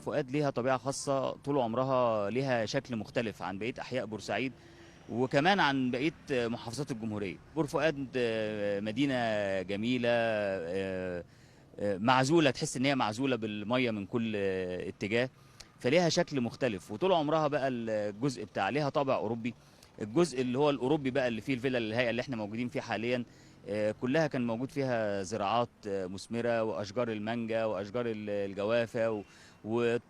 فؤاد ليها طبيعة خاصة، طول عمرها ليها شكل مختلف عن بقية أحياء بورسعيد وكمان عن بقية محافظات الجمهورية. بور فؤاد مدينة جميلة، معزولة، تحس إن هي معزولة بالمية من كل اتجاه، فليها شكل مختلف. وطول عمرها بقى الجزء بتاع ليها طابع أوروبي. الجزء اللي هو الأوروبي بقى اللي فيه الفيلا الهيئة اللي احنا موجودين فيه حاليا، كلها كان موجود فيها زراعات مثمرة وأشجار المانجا وأشجار الجوافة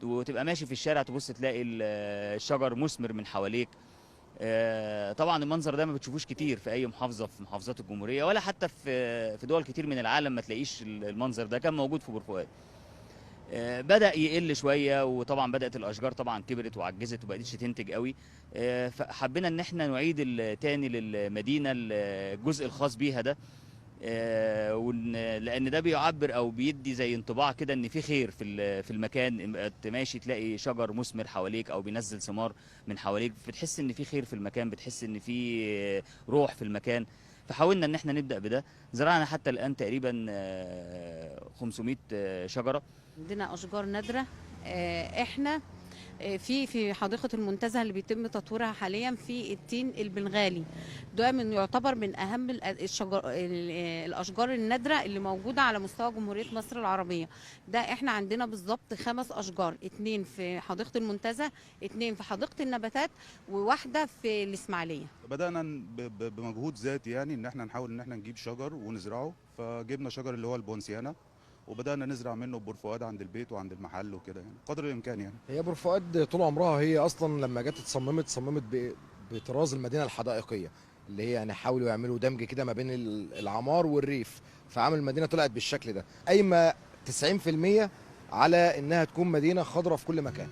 وتبقى ماشي في الشارع تبص تلاقي الشجر مثمر من حواليك. طبعا المنظر ده ما بتشوفوش كتير في اي محافظه في محافظات الجمهوريه، ولا حتى في دول كتير من العالم ما تلاقيش المنظر ده. كان موجود في بور فؤاد. بدأ يقل شويه، وطبعا بدأت الاشجار طبعا كبرت وعجزت وبقتش تنتج قوي. فحبينا ان احنا نعيد تاني للمدينه الجزء الخاص بيها ده. لان ده بيعبر او بيدي زي انطباع كده ان في خير في المكان. ماشي تلاقي شجر مثمر حواليك او بينزل ثمار من حواليك، بتحس ان في خير في المكان، بتحس ان في روح في المكان. فحاولنا ان احنا نبدا بده. زرعنا حتى الان تقريبا 500 شجره. عندنا اشجار نادره. احنا في حديقه المنتزه اللي بيتم تطويرها حاليا في التين البنغالي. ده يعتبر من اهم الاشجار النادره اللي موجوده على مستوى جمهوريه مصر العربيه. ده احنا عندنا بالظبط 5 اشجار، 2 في حديقه المنتزه، 2 في حديقه النباتات، وواحده في الاسماعيليه. بدأنا بمجهود ذاتي، يعني ان احنا نحاول ان احنا نجيب شجر ونزرعه. فجبنا شجر اللي هو البونسيانا، وبدأنا نزرع منه بور فؤاد عند البيت وعند المحل وكده، يعني قدر الامكان يعني. هي بور فؤاد طول عمرها هي اصلا لما جت اتصممت بطراز المدينه الحدائقيه، اللي هي يعني حاولوا يعملوا دمج كده ما بين العمار والريف، فعمل المدينه طلعت بالشكل ده قايمه 90% على انها تكون مدينه خضراء في كل مكان.